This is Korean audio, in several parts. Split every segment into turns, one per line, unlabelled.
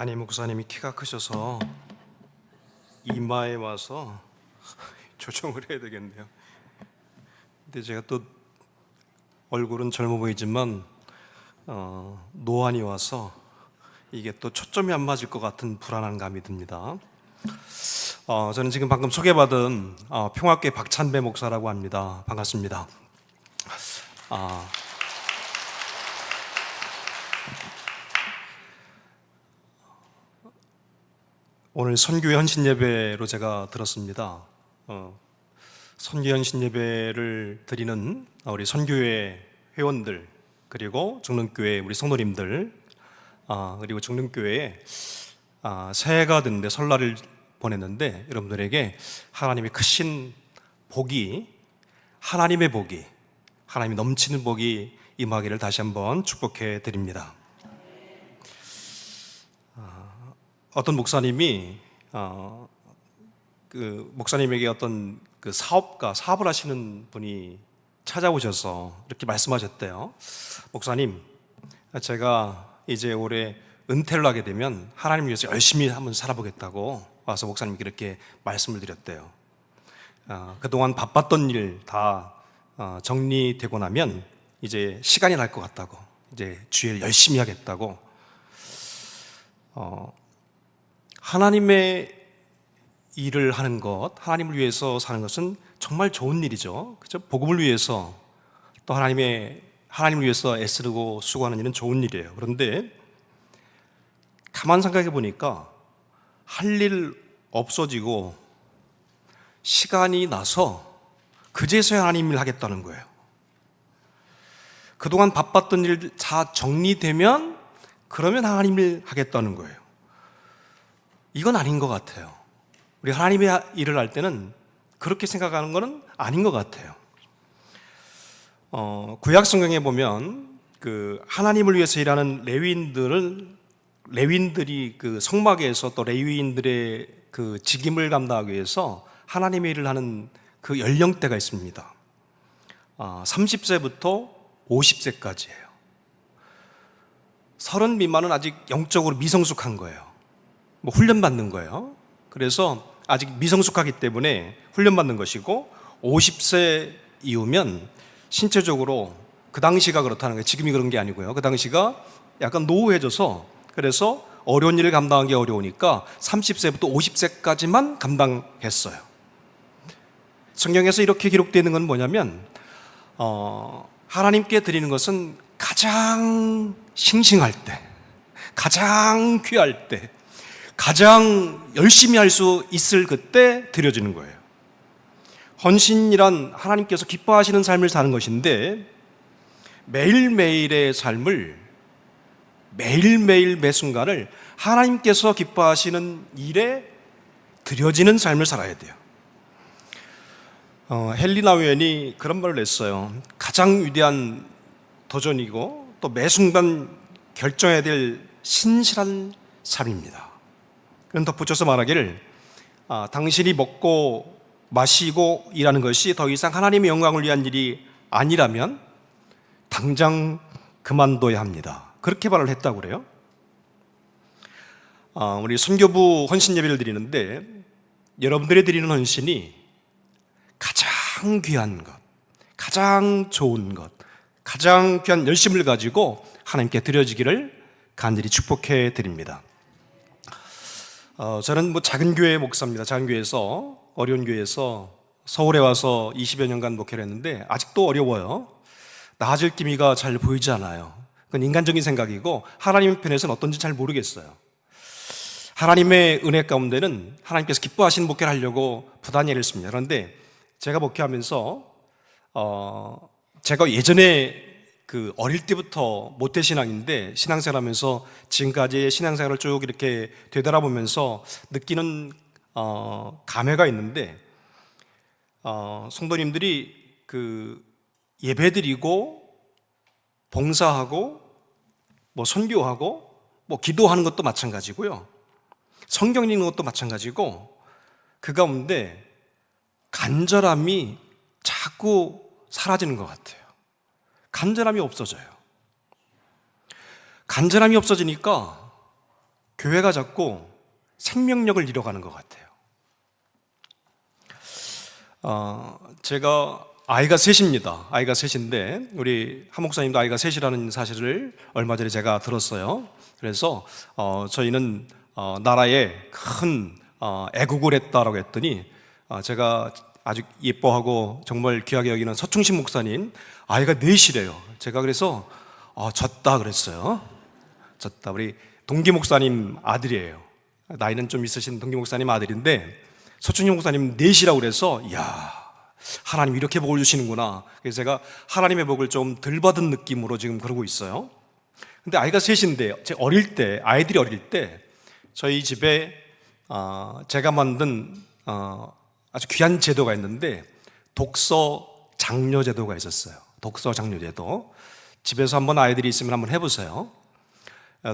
담임 목사님이 키가 크셔서 이마에 와서 조정을 해야 되겠네요. 근데 제가 또 얼굴은 젊어 보이지만 노안이 와서 이게 또 초점이 안 맞을 것 같은 불안한 감이 듭니다. 저는 지금 방금 소개받은 평화교회 박찬배 목사라고 합니다. 반갑습니다. 오늘 선교회 헌신 예배로 제가 들었습니다. 선교회 헌신 예배를 드리는 우리 선교회 회원들, 그리고 중릉교회 우리 성도님들, 그리고 중릉교회에 새해가 됐는데 설날을 보냈는데 여러분들에게 하나님의 크신 복이, 하나님의 복이, 하나님이 넘치는 복이 임하기를 다시 한번 축복해 드립니다. 어떤 목사님이 목사님에게 어떤 사업을 하시는 분이 찾아오셔서 이렇게 말씀하셨대요. 목사님, 제가 이제 올해 은퇴를 하게 되면 하나님 위해서 열심히 한번 살아보겠다고 와서 목사님께 이렇게 말씀을 드렸대요. 그동안 바빴던 일 다 정리되고 나면 이제 시간이 날 것 같다고, 이제 주일 열심히 하겠다고. 하나님의 일을 하는 것, 하나님을 위해서 사는 것은 정말 좋은 일이죠. 그죠? 복음을 위해서, 또 하나님을 위해서 애쓰고 수고하는 일은 좋은 일이에요. 그런데 가만 생각해 보니까 할 일 없어지고 시간이 나서 그제서야 하나님 일 하겠다는 거예요. 그동안 바빴던 일 다 정리되면 그러면 하나님 일 하겠다는 거예요. 이건 아닌 것 같아요. 우리 하나님의 일을 할 때는 그렇게 생각하는 것은 아닌 것 같아요. 구약 성경에 보면 하나님을 위해서 일하는 레위인들이 성막에서 또 레위인들의 직임을 감당하기 위해서 하나님의 일을 하는 그 연령대가 있습니다. 30세부터 50세까지예요. 30 미만은 아직 영적으로 미성숙한 거예요. 훈련받는 거예요. 그래서 아직 미성숙하기 때문에 훈련받는 것이고, 50세 이후면 신체적으로, 그 당시가 그렇다는 거예요. 지금이 그런 게 아니고요. 그 당시가 약간 노후해져서, 그래서 어려운 일을 감당하기 어려우니까 30세부터 50세까지만 감당했어요. 성경에서 이렇게 기록되어 있는 건 뭐냐면, 하나님께 드리는 것은 가장 싱싱할 때, 가장 귀할 때, 가장 열심히 할 수 있을 그때 드려지는 거예요. 헌신이란 하나님께서 기뻐하시는 삶을 사는 것인데, 매일매일의 삶을, 매일매일 매 순간을 하나님께서 기뻐하시는 일에 드려지는 삶을 살아야 돼요. 헨리 나우엔이 그런 말을 했어요. 가장 위대한 도전이고 또 매 순간 결정해야 될 신실한 삶입니다. 그는 덧붙여서 말하기를, 당신이 먹고 마시고 일하는 것이 더 이상 하나님의 영광을 위한 일이 아니라면 당장 그만둬야 합니다. 그렇게 말을 했다고 그래요. 우리 선교부 헌신 예배를 드리는데, 여러분들이 드리는 헌신이 가장 귀한 것, 가장 좋은 것, 가장 귀한 열심을 가지고 하나님께 드려지기를 간절히 축복해 드립니다. 저는 작은 교회 목사입니다. 작은 교회에서, 어려운 교회에서 서울에 와서 20여 년간 목회를 했는데 아직도 어려워요. 나아질 기미가 잘 보이지 않아요. 그건 인간적인 생각이고 하나님 편에서는 어떤지 잘 모르겠어요. 하나님의 은혜 가운데는 하나님께서 기뻐하시는 목회를 하려고 부단히 애를 씁니다. 그런데 제가 목회하면서 제가 예전에 어릴 때부터 모태신앙인데 신앙생활하면서 지금까지의 신앙생활을 쭉 이렇게 되돌아보면서 느끼는 감회가 있는데, 성도님들이 예배드리고 봉사하고 선교하고 기도하는 것도 마찬가지고요, 성경 읽는 것도 마찬가지고, 그 가운데 간절함이 자꾸 사라지는 것 같아요. 간절함이 없어져요. 간절함이 없어지니까 교회가 자꾸 생명력을 잃어가는 것 같아요. 제가 아이가 셋입니다. 아이가 셋인데 우리 한 목사님도 아이가 셋이라는 사실을 얼마 전에 제가 들었어요. 그래서 저희는 나라에 큰 애국을 했다라고 했더니 제가 아주 예뻐하고 정말 귀하게 여기는 서충신 목사님 아이가 넷이래요. 제가 그래서 졌다 그랬어요. 졌다. 우리 동기 목사님 아들이에요. 나이는 좀 있으신 동기 목사님 아들인데 서충신 목사님 넷이라고 그래서 이야, 하나님 이렇게 복을 주시는구나. 그래서 제가 하나님의 복을 좀 덜 받은 느낌으로 지금 그러고 있어요. 근데 아이가 셋인데 제 아이들이 어릴 때 저희 집에 제가 만든 아주 귀한 제도가 있는데 독서 장려 제도가 있었어요. 독서 장려 제도. 집에서 한번 아이들이 있으면 한번 해보세요.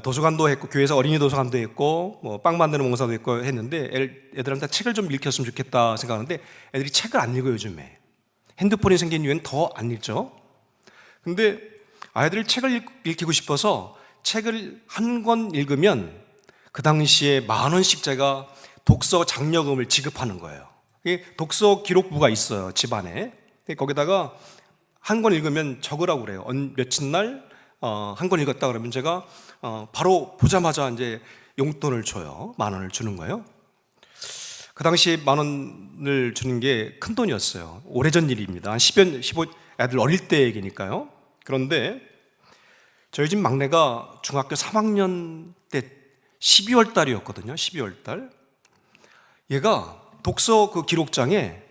도서관도 했고 교회에서 어린이 도서관도 했고 뭐 빵 만드는 봉사도 했고 했는데 애들한테 책을 좀 읽혔으면 좋겠다 생각하는데 애들이 책을 안 읽어요. 요즘에 핸드폰이 생긴 이후엔 더 안 읽죠. 근데 아이들 책을 읽히고 싶어서 책을 한 권 읽으면 그 당시에 10,000원씩 제가 독서 장려금을 지급하는 거예요. 독서 기록부가 있어요, 집안에. 거기다가 한 권 읽으면 적으라고 그래요. 며칠 날 한 권 읽었다 그러면 제가 바로 보자마자 이제 용돈을 줘요. 10,000원을 주는 거예요. 그 당시 10,000원을 주는 게 큰 돈이었어요. 오래전 일입니다. 한 15 애들 어릴 때 얘기니까요. 그런데 저희 집 막내가 중학교 3학년 때 12월 달이었거든요. 12월 달. 얘가 독서 그 기록장에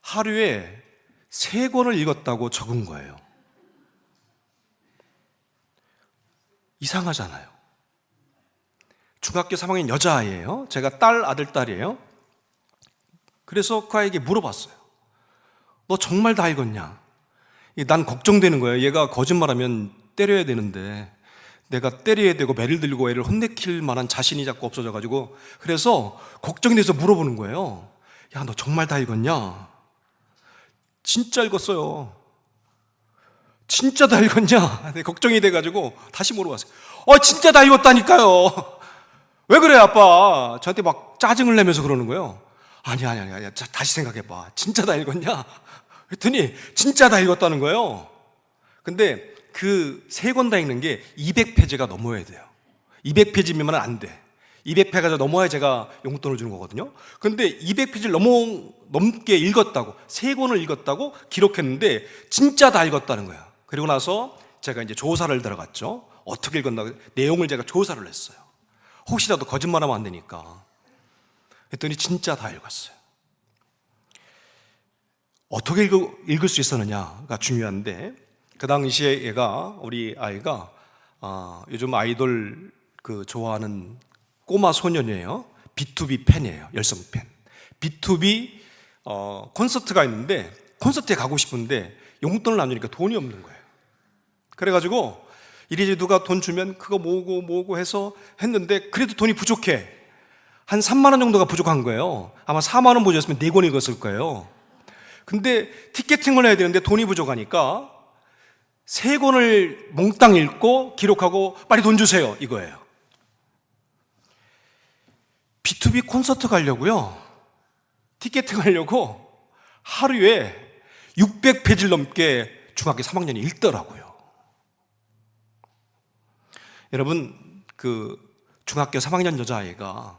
하루에 3권을 읽었다고 적은 거예요. 이상하잖아요. 중학교 3학년 여자아이예요. 제가 아들, 딸이에요. 그래서 그 아이에게 물어봤어요. 너 정말 다 읽었냐? 난 걱정되는 거예요. 얘가 거짓말하면 때려야 되는데 내가 때려야 되고 매를 들고 애를 혼내킬 만한 자신이 자꾸 없어져가지고 그래서 걱정이 돼서 물어보는 거예요. 야, 너 정말 다 읽었냐? 진짜 읽었어요. 진짜 다 읽었냐? 걱정이 돼가지고 다시 물어봤어요. 진짜 다 읽었다니까요. 왜 그래 아빠? 저한테 막 짜증을 내면서 그러는 거예요. 아니야. 자, 다시 생각해봐. 진짜 다 읽었냐? 그랬더니 진짜 다 읽었다는 거예요. 근데 그 3권 다 읽는 게 200페이지가 넘어야 돼요. 200페이지면 안 돼. 200페이지가 넘어야 제가 용돈을 주는 거거든요. 근데 200페이지를 넘게 읽었다고, 3권을 읽었다고 기록했는데 진짜 다 읽었다는 거예요. 그리고 나서 제가 이제 조사를 들어갔죠. 어떻게 읽었나 내용을 제가 조사를 했어요. 혹시라도 거짓말하면 안 되니까. 했더니 진짜 다 읽었어요. 어떻게 읽을 수 있었느냐가 중요한데 그 당시에 우리 아이가 요즘 아이돌 좋아하는 꼬마 소년이에요. B2B 팬이에요. 열성 팬. B2B 콘서트가 있는데 콘서트에 가고 싶은데 용돈을 안 주니까 돈이 없는 거예요. 그래가지고 이리저리 누가 돈 주면 그거 모으고 해서 했는데 그래도 돈이 부족해. 한 3만 원 정도가 부족한 거예요. 아마 4만 원 모였으면 4권 읽었을 거예요. 근데 티켓팅을 해야 되는데 돈이 부족하니까 3권을 몽땅 읽고 기록하고 빨리 돈 주세요 이거예요. B2B 콘서트 가려고요. 티켓팅 하려고 하루에 600페이지를 넘게 중학교 3학년이 읽더라고요. 여러분, 중학교 3학년 여자아이가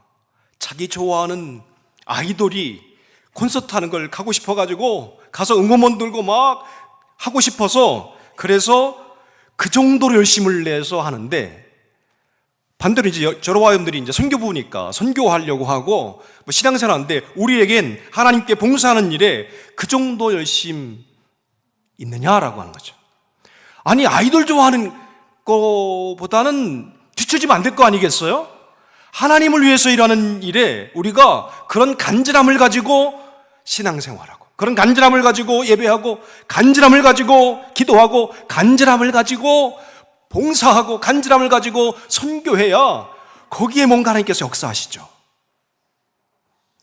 자기 좋아하는 아이돌이 콘서트 하는 걸 가고 싶어가지고 가서 응원문 들고 막 하고 싶어서 그래서 그 정도로 열심을 내서 하는데 반대로 이제 졸업학원들이 이제 선교 부니까 선교하려고 하고 뭐 신앙생활 하는데 우리에겐 하나님께 봉사하는 일에 그 정도 열심 있느냐라고 하는 거죠. 아니 아이돌 좋아하는 거보다는 뒤처지면 안 될 거 아니겠어요? 하나님을 위해서 일하는 일에 우리가 그런 간절함을 가지고 신앙생활하고 그런 간절함을 가지고 예배하고 간절함을 가지고 기도하고 간절함을 가지고 봉사하고 간절함을 가지고 선교해야 거기에 뭔가 하나님께서 역사하시죠.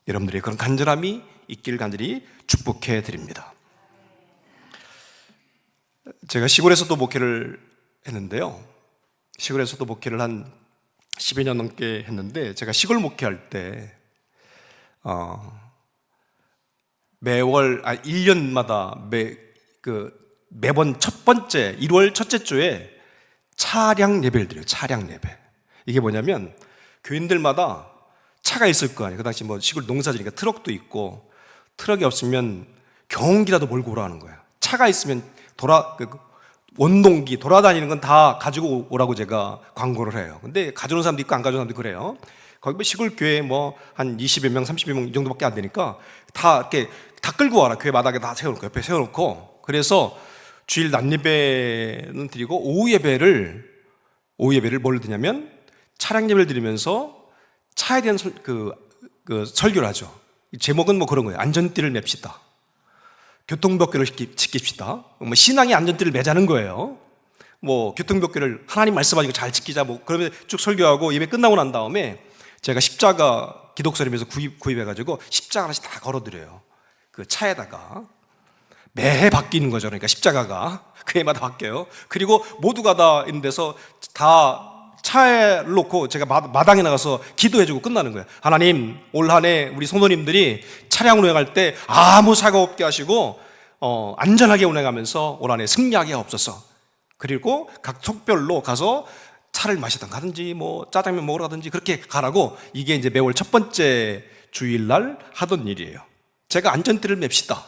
여러분들의 그런 간절함이 있길 간절히 축복해 드립니다. 제가 시골에서도 목회를 했는데요. 시골에서도 목회를 한 10여 년 넘게 했는데, 제가 시골 목회할 때 매월 1년마다 매번 첫 번째 1월 첫째 주에 차량 예배를 드려요. 차량 예배. 이게 뭐냐면 교인들마다 차가 있을 거 아니에요. 그 당시 뭐 시골 농사지니까 트럭도 있고, 트럭이 없으면 경운기라도 몰고 오라는 거예요. 차가 있으면 원동기 돌아다니는 건 다 가지고 오라고 제가 광고를 해요. 근데 가져오는 사람도 있고 안 가져오는 사람도 그래요. 거기 뭐 시골 교회 뭐 한 20여 명, 30여 명 이 정도밖에 안 되니까 다 이렇게 다 끌고 와라. 교회 마당에 다 세워놓고, 옆에 세워놓고. 그래서 주일 낮 예배는 드리고 오후 예배를 뭘로 드냐면 차량 예배를 드리면서 차에 대한 설교를 하죠. 제목은 뭐 그런 거예요. 안전띠를 맵시다. 교통법규를 지킵시다. 뭐 신앙의 안전띠를 매자는 거예요. 뭐 교통법규를 하나님 말씀하시고 잘 지키자. 뭐 그러면 쭉 설교하고 예배 끝나고 난 다음에 제가 십자가 기독서림에서 구입해가지고 십자가 하나씩 다 걸어드려요. 그 차에다가 매해 바뀌는 거죠. 그러니까 십자가가 그 해마다 바뀌어요. 그리고 모두가 다 있는 데서 다 차에 놓고 제가 마당에 나가서 기도해주고 끝나는 거예요. 하나님, 올 한 해 우리 성도님들이 차량 운행할 때 아무 사고 없게 하시고 안전하게 운행하면서 올 한 해 승리하게 하옵소서. 그리고 각 속별로 가서 차를 마시든가 하든지 뭐 짜장면 먹으러 가든지 그렇게 가라고. 이게 이제 매월 첫 번째 주일날 하던 일이에요. 제가 안전띠를 맵시다,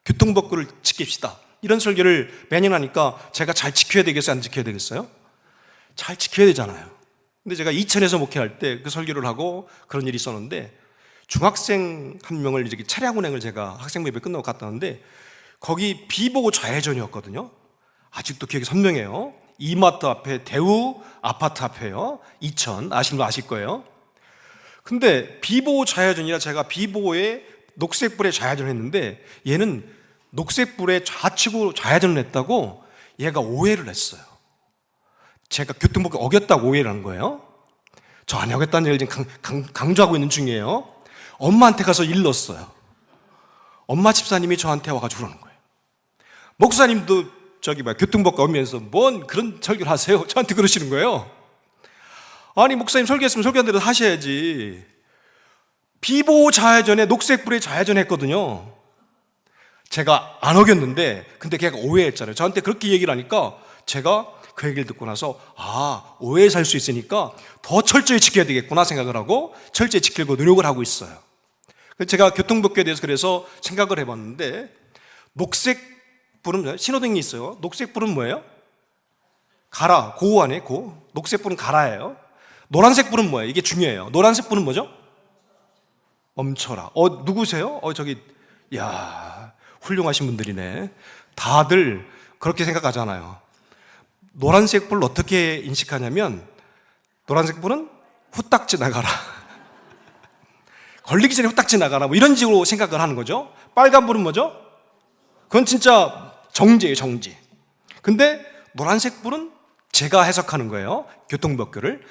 교통법규를 지킵시다, 이런 설교를 매년 하니까 제가 잘 지켜야 되겠어요, 안 지켜야 되겠어요? 잘 지켜야 되잖아요. 근데 제가 이천에서 목회할 때 그 설교를 하고 그런 일이 있었는데, 중학생 한 명을 이렇게 차량 운행을 제가 학생 예배 끝나고 갔다 왔는데, 거기 비보고 좌회전이었거든요. 아직도 기억이 선명해요. 이마트 앞에 대우 아파트 앞에요. 이천 아시는 분 아실 거예요. 근데 비보고 좌회전이라 제가 비보고에 녹색불에 좌회전을 했는데, 얘는 녹색불에 좌측으로 좌회전을 했다고 얘가 오해를 했어요. 제가 교통법규 어겼다고 오해를 한 거예요. 저 안 어겼다는 얘기를 지금 강조하고 있는 중이에요. 엄마한테 가서 일렀어요. 엄마 집사님이 저한테 와가지고 그러는 거예요. 목사님도 교통법규 어기면서 뭔 그런 설교를 하세요? 저한테 그러시는 거예요. 아니, 목사님 설교했으면 설교한 대로 하셔야지. 비보호 좌회전에 녹색불에 좌회전했거든요. 제가 안 어겼는데, 근데 걔가 오해했잖아요. 저한테 그렇게 얘기를 하니까 제가 그 얘기를 듣고 나서 오해에 살 수 있으니까 더 철저히 지켜야 되겠구나 생각을 하고 철저히 지키려고 노력을 하고 있어요. 제가 교통법규에 대해서 그래서 생각을 해봤는데, 녹색불은 뭐예요? 신호등이 있어요. 녹색불은 뭐예요? 가라, 고하네, 고. 녹색불은 가라예요. 노란색불은 뭐예요? 이게 중요해요. 노란색불은 뭐죠? 멈춰라. 누구세요? 야, 훌륭하신 분들이네. 다들 그렇게 생각하잖아요. 노란색 불을 어떻게 인식하냐면, 노란색 불은 후딱 지나가라. 걸리기 전에 후딱 지나가라. 뭐 이런 식으로 생각을 하는 거죠. 빨간 불은 뭐죠? 그건 진짜 정지예요, 정지. 근데 노란색 불은 제가 해석하는 거예요. 교통법규를.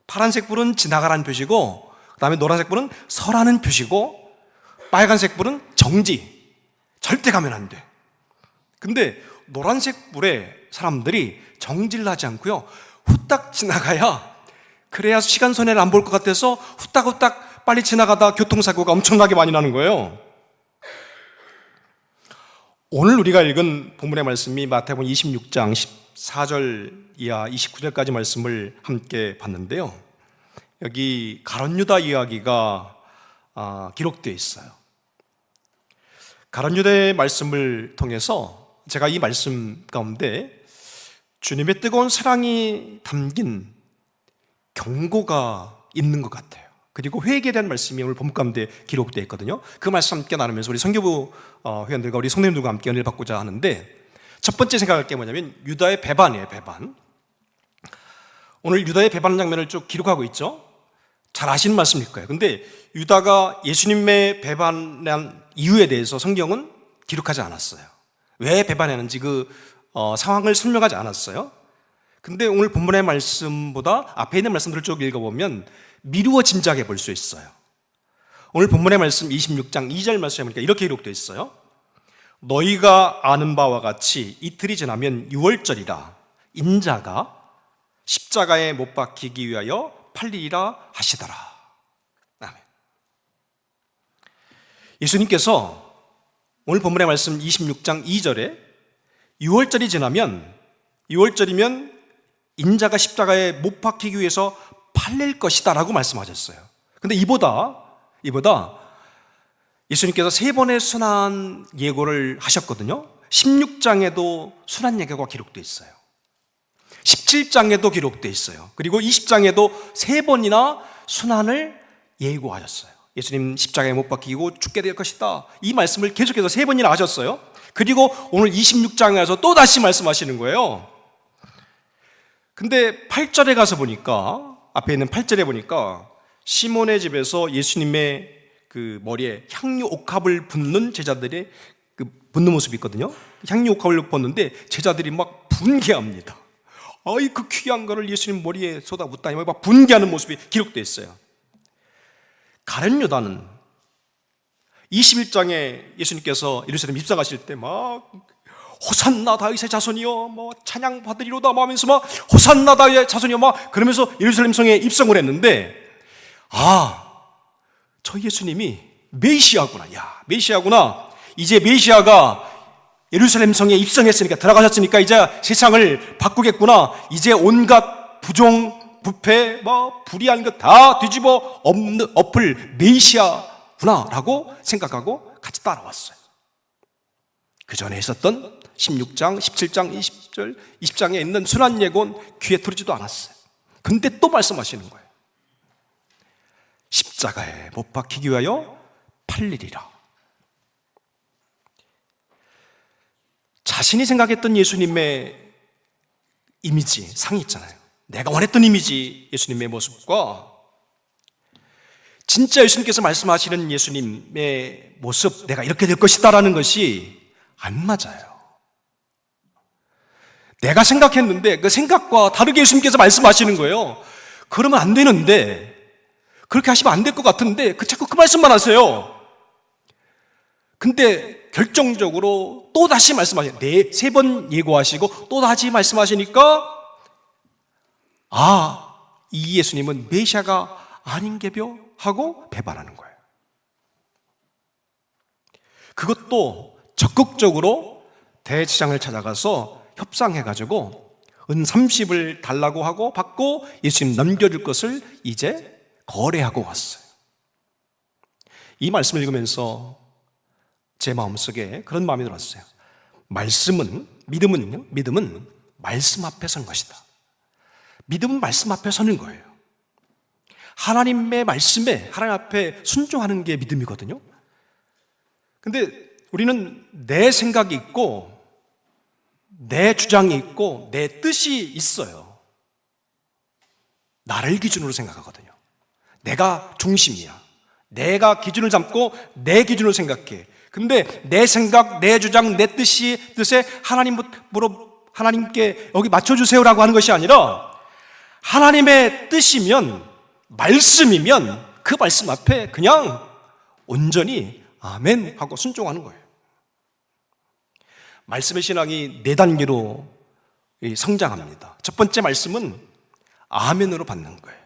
파란색 불은 지나가라는 표시고, 그 다음에 노란색 불은 서라는 표시고, 빨간색 불은 정지. 절대 가면 안 돼. 근데 노란색 불에 사람들이 정지를 하지 않고요, 후딱 지나가야, 그래야 시간 손해를 안 볼 것 같아서 후딱후딱 빨리 지나가다 교통사고가 엄청나게 많이 나는 거예요. 오늘 우리가 읽은 본문의 말씀이 마태복음 26장 14절 이하 29절까지 말씀을 함께 봤는데요, 여기 가룟 유다 이야기가 기록되어 있어요. 가룟 유다의 말씀을 통해서 제가 이 말씀 가운데 주님의 뜨거운 사랑이 담긴 경고가 있는 것 같아요. 그리고 회개에 대한 말씀이 오늘 본문 가운데 기록되어 있거든요. 그 말씀 함께 나누면서 우리 선교부 회원들과 우리 성도님들과 함께 은혜를 받고자 하는데, 첫 번째 생각할 게 뭐냐면 유다의 배반이에요. 배반. 오늘 유다의 배반 장면을 쭉 기록하고 있죠. 잘 아시는 말씀일 거예요. 근데 유다가 예수님의 배반한 이유에 대해서 성경은 기록하지 않았어요. 왜 배반했는지 상황을 설명하지 않았어요. 근데 오늘 본문의 말씀보다 앞에 있는 말씀들을 쭉 읽어보면 미루어 짐작해 볼 수 있어요. 오늘 본문의 말씀 26장 2절 말씀에 보니까 이렇게 기록되어 있어요. 너희가 아는 바와 같이 이틀이 지나면 유월절이라 인자가 십자가에 못 박히기 위하여 팔리리라 하시더라. 아멘. 예수님께서 오늘 본문의 말씀 26장 2절에 6월절이 지나면 6월절이면 인자가 십자가에 못 박히기 위해서 팔릴 것이다 라고 말씀하셨어요. 근데 이보다 예수님께서 3번의 순환 예고를 하셨거든요. 16장에도 순환 예고가 기록되어 있어요. 17장에도 기록되어 있어요. 그리고 20장에도 3번이나 순환을 예고하셨어요. 예수님 십자가에 못 박히고 죽게 될 것이다, 이 말씀을 계속해서 3번이나 하셨어요. 그리고 오늘 26장에 와서 또 다시 말씀하시는 거예요. 근데 8절에 가서 보니까, 앞에 있는 8절에 보니까 시몬의 집에서 예수님의 그 머리에 향유 옥합을 붓는 제자들의 그 붓는 모습이 있거든요. 향유 옥합을 붓는데 제자들이 막 분개합니다. 아이, 그 귀한 거를 예수님 머리에 쏟아붓다니 막 분개하는 모습이 기록되어 있어요. 가룟 유다는 21장에 예수님께서 예루살렘 입성하실 때 막 호산나 다윗의 자손이여 뭐 찬양 받으리로다 하면서 막 호산나 다윗의 자손이여 막 그러면서 예루살렘 성에 입성을 했는데, 저 예수님이 메시아구나. 야, 메시아구나. 이제 메시아가 예루살렘 성에 입성했으니까, 들어가셨으니까 이제 세상을 바꾸겠구나. 이제 온갖 부종, 부패, 불의한 것 다 뒤집어 엎을 메시아구나 라고 생각하고 같이 따라왔어요. 그 전에 있었던 16장, 17장, 20절, 20장에 있는 순환 예고는 귀에 들어지도 않았어요. 근데 또 말씀하시는 거예요. 십자가에 못 박히기 위하여 팔리리라. 자신이 생각했던 예수님의 이미지, 상이 있잖아요. 내가 원했던 이미지, 예수님의 모습과 진짜 예수님께서 말씀하시는 예수님의 모습, 내가 이렇게 될 것이다 라는 것이 안 맞아요. 내가 생각했는데 그 생각과 다르게 예수님께서 말씀하시는 거예요. 그러면 안 되는데, 그렇게 하시면 안 될 것 같은데 자꾸 그 말씀만 하세요. 근데 결정적으로 또 다시 말씀하시고 3번 예고하시고 또 다시 말씀하시니까, 이 예수님은 메시아가 아닌게벼 하고 배반하는 거예요. 그것도 적극적으로 대제사장을 찾아가서 협상해가지고 은 30을 달라고 하고 받고 예수님 넘겨줄 것을 이제 거래하고 왔어요. 이 말씀을 읽으면서 제 마음속에 그런 마음이 들었어요. 믿음은 말씀 앞에 선 것이다. 믿음은 말씀 앞에 서는 거예요. 하나님의 말씀에, 하나님 앞에 순종하는 게 믿음이거든요. 근데 우리는 내 생각이 있고 내 주장이 있고 내 뜻이 있어요. 나를 기준으로 생각하거든요. 내가 중심이야. 내가 기준을 잡고 내 기준으로 생각해. 근데 내 생각, 내 주장, 내 뜻에 하나님께 여기 맞춰주세요라고 하는 것이 아니라, 하나님의 뜻이면, 말씀이면 그 말씀 앞에 그냥 온전히 아멘 하고 순종하는 거예요. 말씀의 신앙이 4단계로 성장합니다. 첫 번째 말씀은 아멘으로 받는 거예요.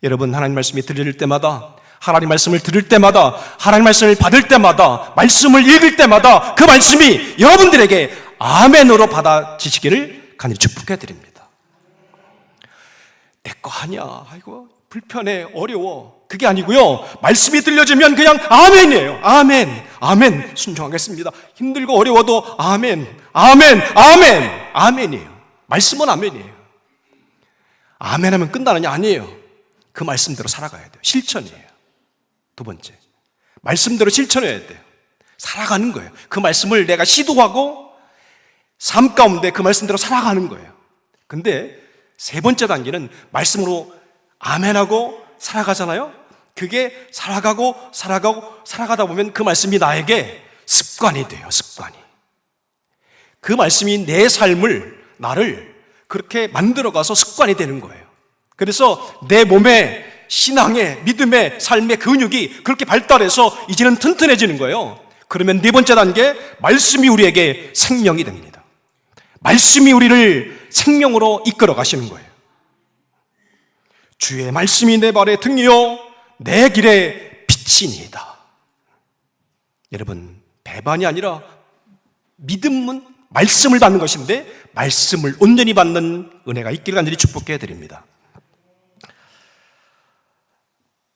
여러분, 하나님 말씀이 들릴 때마다, 하나님 말씀을 들을 때마다, 하나님 말씀을 받을 때마다, 말씀을 읽을 때마다 그 말씀이 여러분들에게 아멘으로 받아지시기를 간절히 축복해 드립니다. 내 거 아니야, 아이고 불편해, 어려워, 그게 아니고요, 말씀이 들려지면 그냥 아멘이에요. 아멘, 아멘, 순종하겠습니다. 힘들고 어려워도 아멘, 아멘, 아멘, 아멘이에요. 말씀은 아멘이에요. 아멘하면 끝나느냐? 아니에요. 그 말씀대로 살아가야 돼요. 실천이에요. 두 번째, 말씀대로 실천해야 돼요. 살아가는 거예요. 그 말씀을 내가 시도하고 삶 가운데 그 말씀대로 살아가는 거예요. 근데 3번째 단계는 말씀으로 아멘하고 살아가잖아요. 그게 살아가다 보면 그 말씀이 나에게 습관이 돼요. 습관이. 그 말씀이 내 삶을, 나를 그렇게 만들어가서 습관이 되는 거예요. 그래서 내 몸에, 신앙의, 믿음의, 삶의 근육이 그렇게 발달해서 이제는 튼튼해지는 거예요. 그러면 4번째 단계, 말씀이 우리에게 생명이 됩니다. 말씀이 우리를 생명으로 이끌어 가시는 거예요. 주의 말씀이 내 발의 등이요 내 길의 빛이니이다. 여러분, 배반이 아니라 믿음은 말씀을 받는 것인데 말씀을 온전히 받는 은혜가 있기를 간절히 축복해 드립니다.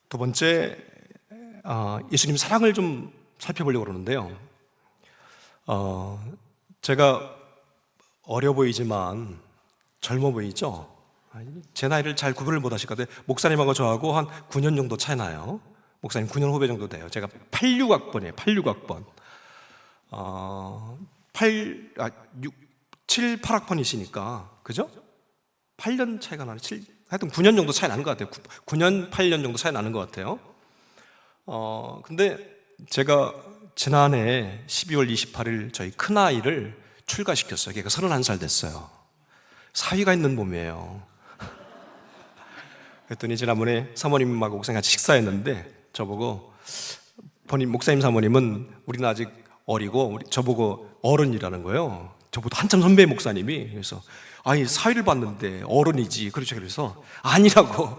두 번째, 예수님 사랑을 좀 살펴보려고 그러는데요. 제가 어려 보이지만 젊어 보이죠? 제 나이를 잘 구분을 못 하실 것 같아요. 목사님하고 저하고 한 9년 정도 차이 나요. 목사님 9년 후배 정도 돼요. 제가 86학번이에요. 86학번. 7, 8학번이시니까, 그죠? 8년 차이가 나네. 하여튼 9년 정도 차이 나는 것 같아요. 9년, 8년 정도 차이 나는 것 같아요. 근데 제가 지난해 12월 28일 저희 큰아이를 출가시켰어요. 걔가 31살 됐어요. 사위가 있는 몸이에요. 그랬더니 지난번에 사모님하고 목사님 같이 식사했는데 저보고, 목사님 사모님은 우리는 아직 어리고 저보고 어른이라는 거예요. 저보다 한참 선배 목사님이. 그래서 아니, 사위를 봤는데 어른이지. 그래서 아니라고.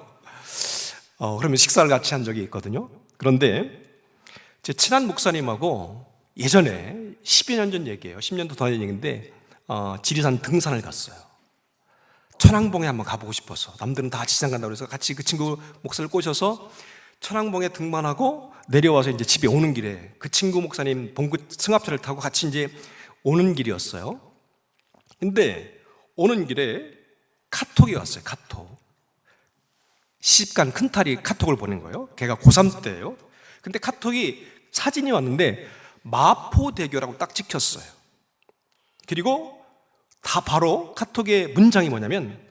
그러면 식사를 같이 한 적이 있거든요. 그런데 제 친한 목사님하고 예전에 10여 년 전 얘기예요. 10년도 더 된 얘기인데 지리산 등산을 갔어요. 천왕봉에 한번 가보고 싶어서. 남들은 다 지산 간다고 해서 같이 그 친구 목사를 꼬셔서 천왕봉에 등만 하고 내려와서 이제 집에 오는 길에 그 친구 목사님 봉구 승합차를 타고 같이 이제 오는 길이었어요. 근데 오는 길에 카톡이 왔어요. 카톡. 시집간 큰딸이 카톡을 보낸 거예요. 걔가 고3 때예요. 근데 카톡이 사진이 왔는데 마포대교라고 딱 찍혔어요. 그리고 다 바로 카톡의 문장이 뭐냐면,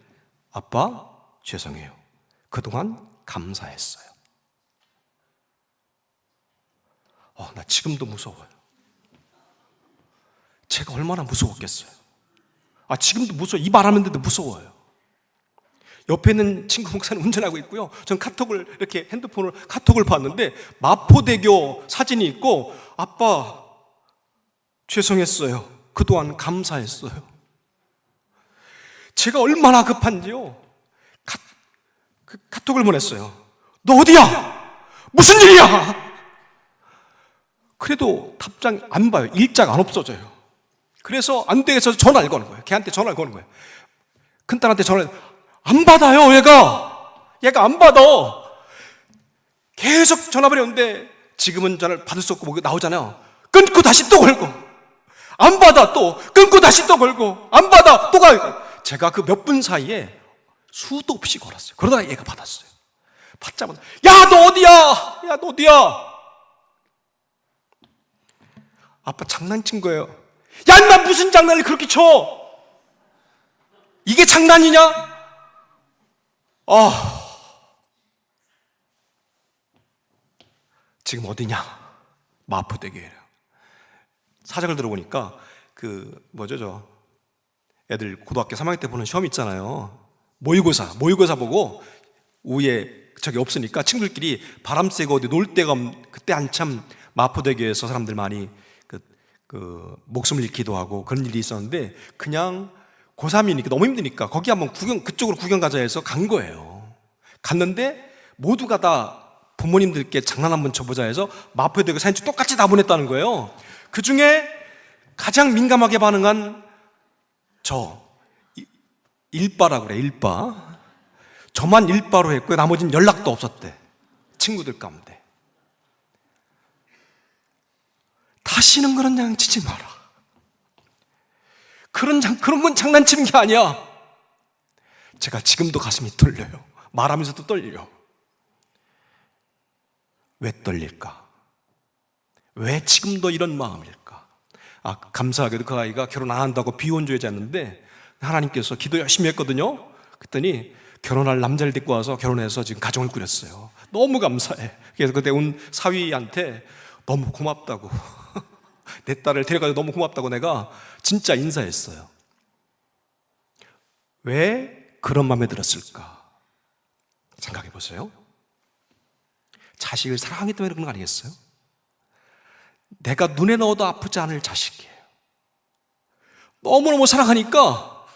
아빠 죄송해요. 그동안 감사했어요. 나 지금도 무서워요. 제가 얼마나 무서웠겠어요. 지금도 무서워요. 이 말하는데도 무서워요. 옆에 있는 친구 목사는 운전하고 있고요. 전 카톡을 이렇게 핸드폰을 카톡을 봤는데 마포대교 사진이 있고, 아빠 죄송했어요. 그동안 감사했어요. 제가 얼마나 급한지요. 카톡을 보냈어요. 너 어디야? 무슨 일이야? 그래도 답장 안 봐요. 일자가 안 없어져요. 그래서 안 되겠어서 전화를 거는 거예요. 걔한테 전화를 거는 거예요. 큰딸한테 전화를, 안 받아요. 얘가 안 받아. 계속 전화번호 오는데 지금은 전화를 받을 수 없고 뭐 나오잖아요. 끊고 다시 또 걸고, 안 받아. 또 끊고 다시 또 걸고, 안 받아. 또 가. 제가 그 몇 분 사이에 수도 없이 걸었어요. 그러다가 얘가 받았어요. 받자마자, 야 너 어디야? 아빠 장난친 거예요. 야 인마 무슨 장난을 그렇게 쳐? 이게 장난이냐? 지금 어디냐? 마포대교예요. 사정을 들어보니까 애들 고등학교 3학년 때 보는 시험 있잖아요. 모의고사 보고 오후에 저기 없으니까 친구들끼리 바람 쐬고 어디 놀 데가 그때 한참 마포대교에서 사람들 많이 목숨을 잃기도 하고 그런 일이 있었는데, 그냥 고3이니까 너무 힘드니까 거기 한번 그쪽으로 구경 가자 해서 간 거예요. 갔는데 모두가 다 부모님들께 장난 한번 쳐보자 해서 마포대교 사진 똑같이 다 보냈다는 거예요. 그 중에 가장 민감하게 반응한 일바라고 그래. 일바. 저만 일바로 했고요. 나머지는 연락도 없었대. 친구들 가운데. 다시는 그런 장난치지 마라. 그런 건 장난치는 게 아니야. 제가 지금도 가슴이 떨려요. 말하면서도 떨려. 왜 떨릴까? 왜 지금도 이런 마음일까? 감사하게도 그 아이가 결혼 안 한다고 비혼주의자였는데 하나님께서 기도 열심히 했거든요. 그랬더니 결혼할 남자를 데리고 와서 결혼해서 지금 가정을 꾸렸어요. 너무 감사해. 그래서 그때 온 사위한테 너무 고맙다고 내 딸을 데려가서 너무 고맙다고 내가 진짜 인사했어요. 왜 그런 마음에 들었을까? 생각해 보세요. 자식을 사랑하기 때문에 그런 거 아니겠어요? 내가 눈에 넣어도 아프지 않을 자식이에요. 너무너무 사랑하니까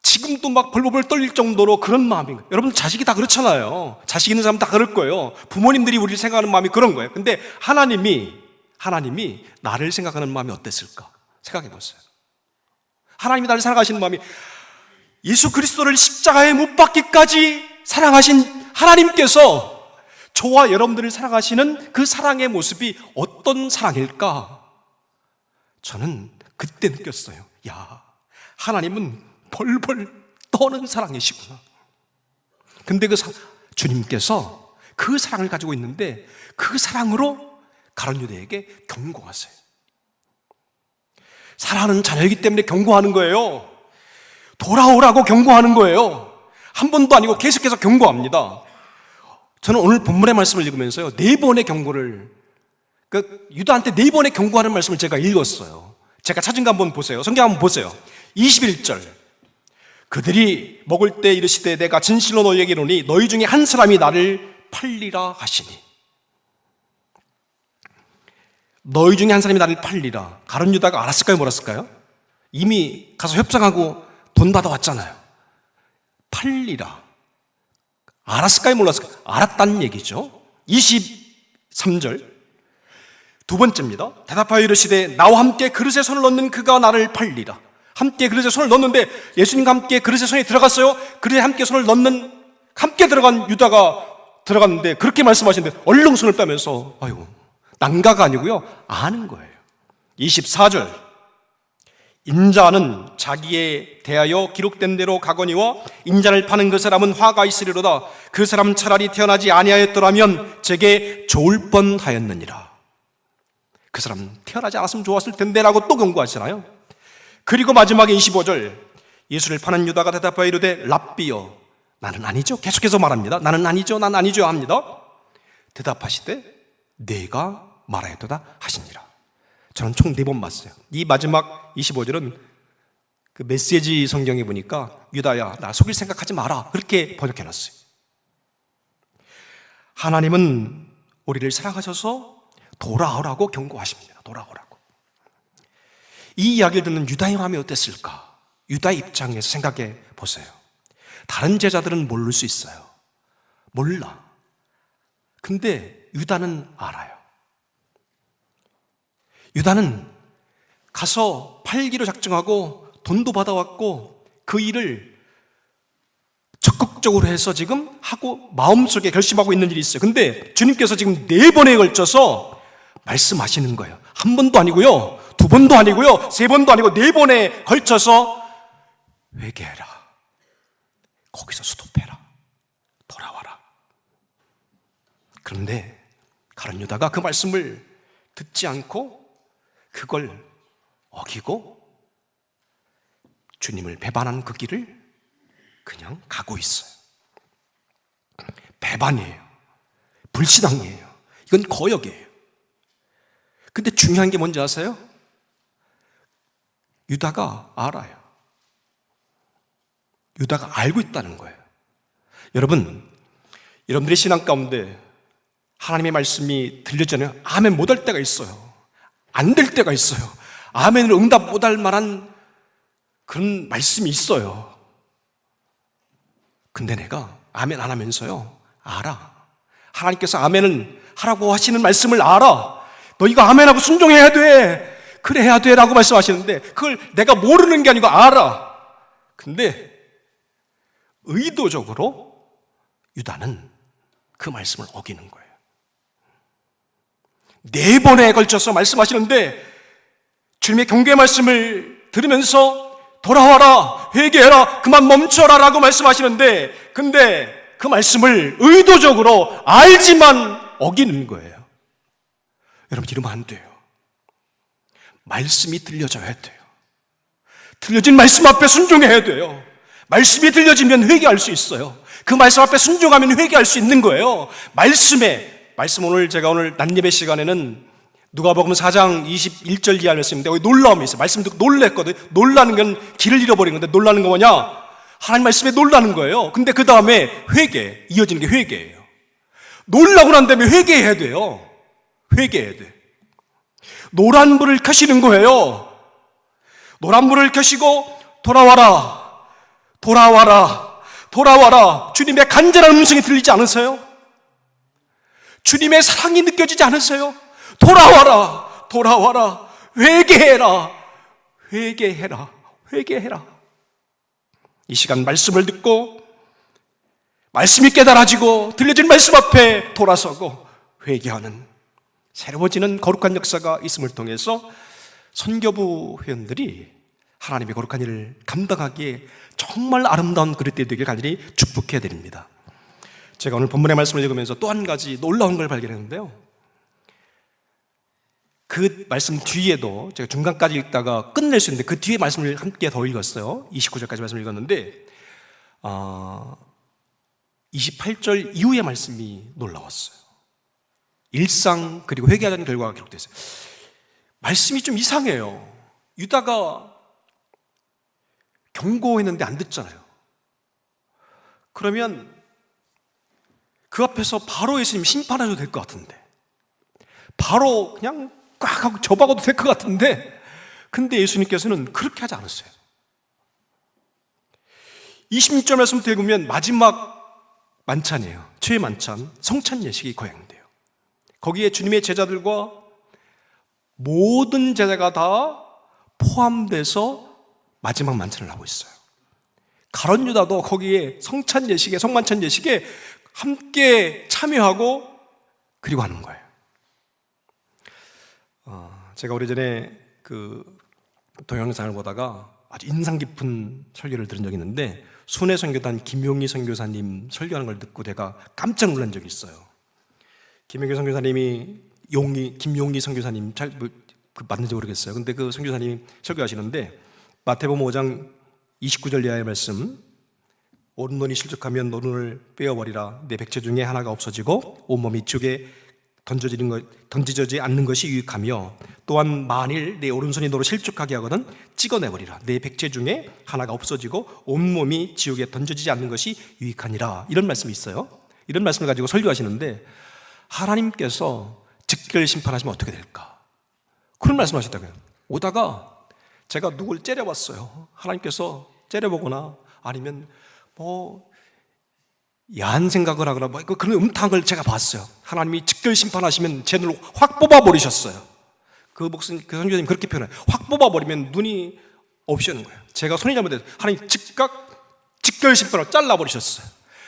지금도 막 벌벌 떨릴 정도로 그런 마음인 거예요. 여러분 자식이 다 그렇잖아요. 자식 있는 사람 다 그럴 거예요. 부모님들이 우리를 생각하는 마음이 그런 거예요. 근데 하나님이 나를 생각하는 마음이 어땠을까? 생각해 보세요. 하나님이 나를 사랑하시는 마음이, 예수 그리스도를 십자가에 못 박기까지 사랑하신 하나님께서 저와 여러분들을 사랑하시는 그 사랑의 모습이 어떤 사랑일까? 저는 그때 느꼈어요. 야, 하나님은 벌벌 떠는 사랑이시구나. 근데 주님께서 그 사랑을 가지고 있는데 그 사랑으로 가룟 유다에게 경고하세요. 사랑하는 자녀이기 때문에 경고하는 거예요. 돌아오라고 경고하는 거예요. 한 번도 아니고 계속해서 경고합니다. 저는 오늘 본문의 말씀을 읽으면서요, 4번의 경고를, 유다한테 4번의 경고하는 말씀을 제가 읽었어요. 제가 찾은 거 한번 보세요. 성경 한번 보세요. 21절. 그들이 먹을 때 이르시되 내가 진실로 너희에게 이르노니 너희 중에 한 사람이 나를 팔리라 하시니. 너희 중에 한 사람이 나를 팔리라. 가룟 유다가 알았을까요, 몰랐을까요? 이미 가서 협상하고 돈 받아왔잖아요. 팔리라. 알았을까요, 몰랐을까요? 알았다는 얘기죠. 23절. 두 번째입니다. 대답하여 이르시되 나와 함께 그릇에 손을 넣는 그가 나를 팔리라. 함께 그릇에 손을 넣는데 예수님과 함께 그릇에 손이 들어갔어요. 그릇에 함께 손을 넣는, 함께 들어간 유다가 들어갔는데 그렇게 말씀하시는데 얼른 손을 빼면서, 아이고, 난가가 아니고요, 아는 거예요. 24절. 인자는 자기에 대하여 기록된 대로 가거니와 인자를 파는 그 사람은 화가 있으리로다. 그 사람은 차라리 태어나지 아니하였더라면 제게 좋을 뻔하였느니라. 그 사람은 태어나지 않았으면 좋았을 텐데 라고 또 경고하시잖아요. 그리고 마지막에 25절. 예수를 파는 유다가 대답하여 이르되 랍비여. 나는 아니죠. 계속해서 말합니다. 나는 아니죠. 난 아니죠 합니다. 대답하시되 내가 말하였도다 하시니라. 저는 총 4번 봤어요. 이 마지막 25절은 그 메시지 성경에 보니까 유다야, 나 속일 생각하지 마라, 그렇게 번역해놨어요. 하나님은 우리를 사랑하셔서 돌아오라고 경고하십니다. 돌아오라고. 이 이야기를 듣는 유다의 마음이 어땠을까? 유다의 입장에서 생각해 보세요. 다른 제자들은 모를 수 있어요. 몰라. 근데 유다는 알아요. 유다는 가서 팔기로 작정하고 돈도 받아왔고 그 일을 적극적으로 해서 지금 하고 마음속에 결심하고 있는 일이 있어요. 근데 주님께서 지금 4번에 걸쳐서 말씀하시는 거예요. 한 번도 아니고요, 2번도 아니고요, 3번도 아니고 4번에 걸쳐서 회개해라. 거기서 스톱해라. 돌아와라. 그런데 가룟 유다가 그 말씀을 듣지 않고 그걸 어기고 주님을 배반한 그 길을 그냥 가고 있어요. 배반이에요. 불신앙이에요. 이건 거역이에요. 근데 중요한 게 뭔지 아세요? 유다가 알아요. 유다가 알고 있다는 거예요. 여러분들의 신앙 가운데 하나님의 말씀이 들려지면 아멘 못할 때가 있어요. 안 될 때가 있어요. 아멘을 응답 못할 만한 그런 말씀이 있어요. 근데 내가 아멘 안 하면서요, 알아. 하나님께서 아멘을 하라고 하시는 말씀을 알아. 너희가 아멘하고 순종해야 돼. 그래야 돼 라고 말씀하시는데 그걸 내가 모르는 게 아니고 알아. 근데 의도적으로 유다는 그 말씀을 어기는 거예요. 4번에 걸쳐서 말씀하시는데 주님의 경고의 말씀을 들으면서 돌아와라, 회개해라, 그만 멈춰라 라고 말씀하시는데 근데 그 말씀을 의도적으로 알지만 어기는 거예요. 여러분, 이러면 안 돼요. 말씀이 들려져야 돼요. 들려진 말씀 앞에 순종해야 돼요. 말씀이 들려지면 회개할 수 있어요. 그 말씀 앞에 순종하면 회개할 수 있는 거예요. 말씀 오늘 제가 오늘 낮예배 시간에는 누가복음 4장 21절 이하 말씀인데 여기 놀라움이 있어요. 말씀 듣고 놀랬거든요. 놀라는 건 길을 잃어버린 건데 놀라는 거 뭐냐? 하나님 말씀에 놀라는 거예요. 근데 그 다음에 회개, 이어지는 게 회개예요. 놀라고 난 다음에 회개해야 돼요. 회개해야 돼. 노란 불을 켜시는 거예요. 노란 불을 켜시고 돌아와라. 돌아와라, 돌아와라. 주님의 간절한 음성이 들리지 않으세요? 주님의 사랑이 느껴지지 않으세요? 돌아와라, 돌아와라. 회개해라, 회개해라, 회개해라. 이 시간 말씀을 듣고 말씀이 깨달아지고 들려진 말씀 앞에 돌아서고 회개하는 새로워지는 거룩한 역사가 있음을 통해서 선교부 회원들이 하나님의 거룩한 일을 감당하기에 정말 아름다운 그릇들이 되길 간절히 축복해야 됩니다. 제가 오늘 본문의 말씀을 읽으면서 또 한 가지 놀라운 걸 발견했는데요, 그 말씀 뒤에도 제가 중간까지 읽다가 끝낼 수 있는데 그 뒤에 말씀을 함께 더 읽었어요. 29절까지 말씀을 읽었는데 28절 이후의 말씀이 놀라웠어요. 일상 그리고 회개하자는 결과가 기록됐어요. 말씀이 좀 이상해요. 유다가 경고했는데 안 듣잖아요. 그러면 그 앞에서 바로 예수님 심판해도 될 것 같은데, 바로 그냥 꽉 하고 접어가도 될 것 같은데, 근데 예수님께서는 그렇게 하지 않았어요. 26절 말씀부터 읽으면 마지막 만찬이에요. 최후의 만찬, 성찬 예식이 거행돼요. 거기에 주님의 제자들과 모든 제자가 다 포함돼서 마지막 만찬을 하고 있어요. 가룟 유다도 거기에 성찬 예식에, 성만찬 예식에 함께 참여하고 그리고 하는 거예요. 제가 오래전에 그 동영상을 보다가 아주 인상 깊은 설교를 들은 적이 있는데, 순회 선교단 김용희 선교사님 설교하는 걸 듣고 내가 깜짝 놀란 적이 있어요. 김용희 선교사님이 김용희 선교사님 잘 맞는지 모르겠어요. 근데 그 선교사님이 설교하시는데 마태복음 5장 29절 이하의 말씀, 오른손이 실족하면 오른손을 빼어버리라. 내 백체 중에 하나가 없어지고 온몸이 지옥에 던져지지 않는 것이 유익하며, 또한 만일 내 오른손이 너로 실족하게 하거든 찍어내버리라. 내 백체 중에 하나가 없어지고 온몸이 지옥에 던져지지 않는 것이 유익하니라. 이런 말씀이 있어요. 이런 말씀을 가지고 설교하시는데, 하나님께서 즉결 심판하시면 어떻게 될까? 그런 말씀하셨다고요. 오다가 제가 누굴 째려봤어요. 하나님께서 째려보거나 아니면 야한 생각을 하거나 그런 음탕을 제가 봤어요. 하나님이 즉결 심판하시면 제 눈을 확 뽑아버리셨어요. 그 선교사님 그렇게 표현해요. 확 뽑아버리면 눈이 없이 오는 거예요. 제가 손이 잘못했어요. 하나님 즉결 심판을 잘라버리셨어요.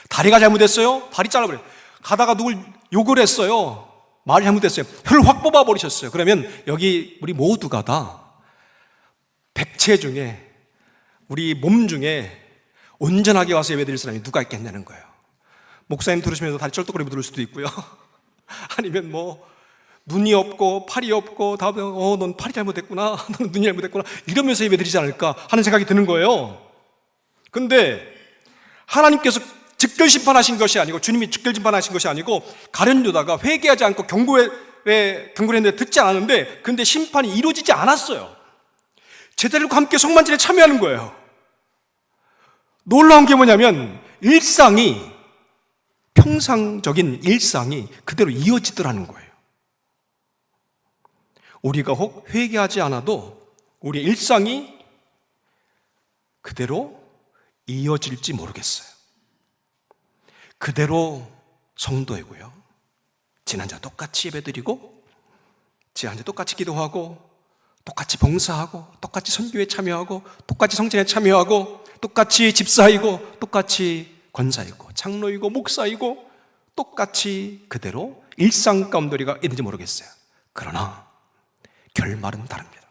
다리가 잘못했어요. 다리 잘라버려요. 가다가 누굴 욕을 했어요. 말이 잘못했어요. 혀를 확 뽑아버리셨어요. 그러면 여기 우리 모두가 다 백체 중에, 우리 몸 중에 온전하게 와서 예배드릴 사람이 누가 있겠냐는 거예요. 목사님 들으시면서 다리 쩔뚝거리고 들을 수도 있고요. 아니면 눈이 없고 팔이 없고 다음에 넌 팔이 잘못됐구나, 넌 눈이 잘못됐구나 이러면서 예배드리지 않을까 하는 생각이 드는 거예요. 근데 하나님께서 즉결 심판하신 것이 아니고, 주님이 즉결 심판하신 것이 아니고, 가룟 유다가 회개하지 않고 경고했는데 듣지 않았는데, 근데 심판이 이루어지지 않았어요. 제자들과 함께 성만찬에 참여하는 거예요. 놀라운 게 뭐냐면 평상적인 일상이 그대로 이어지더라는 거예요. 우리가 혹 회개하지 않아도 우리의 일상이 그대로 이어질지 모르겠어요. 그대로 성도이고요, 지난주와 똑같이 예배드리고, 지난주 똑같이 기도하고, 똑같이 봉사하고, 똑같이 선교에 참여하고, 똑같이 성찬에 참여하고, 똑같이 집사이고, 똑같이 권사이고, 장로이고, 목사이고, 똑같이 그대로 일상 가운데 우리가 있는지 모르겠어요. 그러나 결말은 다릅니다.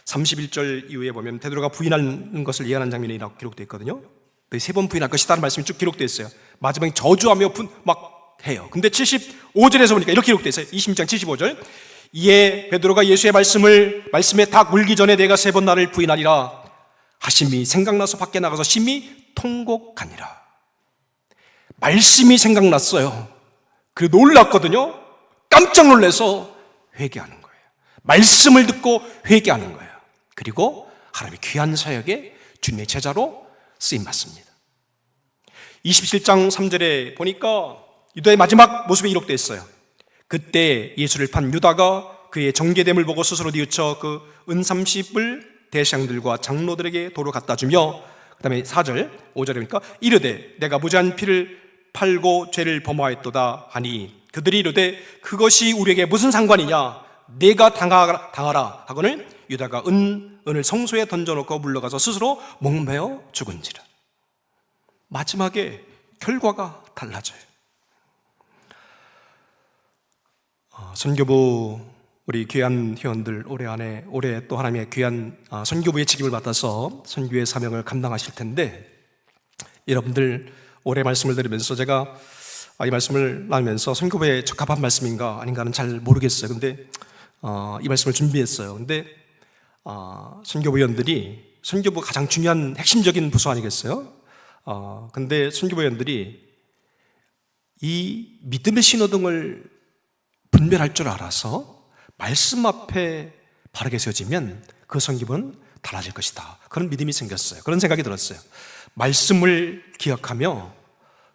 31절 이후에 보면 베드로가 부인하는 것을 예언한 장면이 기록되어 있거든요. 세 번 부인할 것이다라는 말씀이 쭉 기록되어 있어요. 마지막에 저주하며 막 해요. 근데 75절에서 보니까 이렇게 기록되어 있어요. 26장 75절. 이에 베드로가 예수의 말씀에 다 물기 전에 내가 3번 나를 부인하리라 하심이 생각나서 밖에 나가서 심히 통곡하니라. 말씀이 생각났어요. 그 놀랐거든요. 깜짝 놀라서 회개하는 거예요. 말씀을 듣고 회개하는 거예요. 그리고 하나님의 귀한 사역에 주님의 제자로 쓰임받습니다. 27장 3절에 보니까 유다의 마지막 모습이 기록되어 있어요. 그때 예수를 판 유다가 그의 정죄됨을 보고 스스로 뉘우쳐 그 은 30을 대장들과 장로들에게 도로 갖다 주며 그 다음에 4절 5절이니까 이르되 내가 무죄한 피를 팔고 죄를 범하였도다 하니 그들이 이르되 그것이 우리에게 무슨 상관이냐 내가 당하라 하거늘 유다가 은을 성소에 던져놓고 물러가서 스스로 목매어 죽은지라. 마지막에 결과가 달라져요. 선교부 우리 귀한 회원들 올해 또 하나님의 귀한 선교부의 책임을 맡아서 선교의 사명을 감당하실 텐데, 여러분들 올해 말씀을 들으면서 제가 이 말씀을 나누면서 선교부에 적합한 말씀인가 아닌가는 잘 모르겠어요. 근데 이 말씀을 준비했어요. 근데 선교부 위원들이 선교부 가장 중요한 핵심적인 부서 아니겠어요? 근데 선교부 위원들이 이 믿음의 신호등을 분별할 줄 알아서 말씀 앞에 바르게 세워지면 그 선교부는 달라질 것이다. 그런 믿음이 생겼어요. 그런 생각이 들었어요. 말씀을 기억하며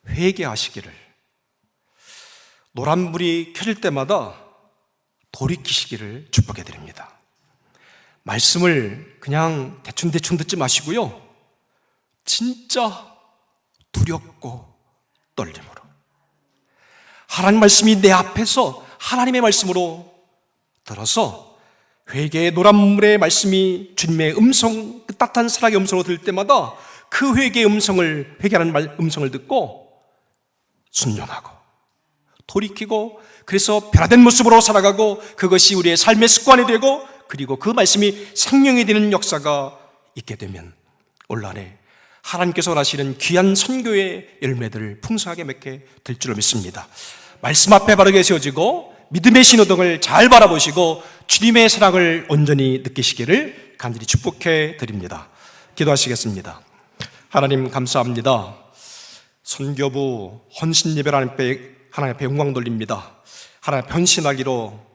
회개하시기를, 노란불이 켜질 때마다 돌이키시기를 축복해 드립니다. 말씀을 그냥 대충 듣지 마시고요, 진짜 두렵고 떨림으로 하나님 말씀이 내 앞에서 하나님의 말씀으로 들어서 회개의 노란물의 말씀이 주님의 음성, 그 따뜻한 사랑의 음성으로 들을 때마다 그 회개의 음성을, 회개하는 음성을 듣고 순종하고 돌이키고, 그래서 변화된 모습으로 살아가고 그것이 우리의 삶의 습관이 되고, 그리고 그 말씀이 생명이 되는 역사가 있게 되면 올 한해 하나님께서 원하시는 귀한 선교의 열매들을 풍성하게 맺게 될 줄로 믿습니다. 말씀 앞에 바르게 세워지고 믿음의 신호등을 잘 바라보시고 주님의 사랑을 온전히 느끼시기를 간절히 축복해 드립니다. 기도하시겠습니다. 하나님 감사합니다. 선교부 헌신예배를 하나님 앞에 영광 돌립니다. 하나님 앞에 헌신하기로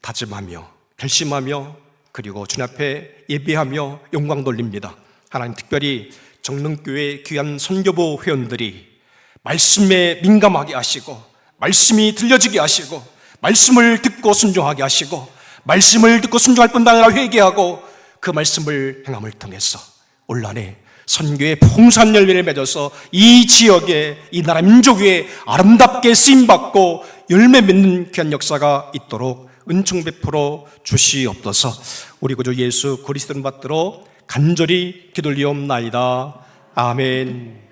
다짐하며 결심하며 그리고 주님 앞에 예배하며 영광 돌립니다. 하나님, 특별히 정릉교회 귀한 선교부 회원들이 말씀에 민감하게 하시고 말씀이 들려지게 하시고 말씀을 듣고 순종하게 하시고 말씀을 듣고 순종할 뿐 아니라 회개하고 그 말씀을 행함을 통해서 올 한해 선교의 풍성한 열매를 맺어서 이 지역에, 이 나라 민족 위에 아름답게 쓰임받고 열매 맺는 귀한 역사가 있도록 은총 베풀어 주시옵소서. 우리 구주 예수 그리스도를 받들어 간절히 기도리옵나이다. 아멘.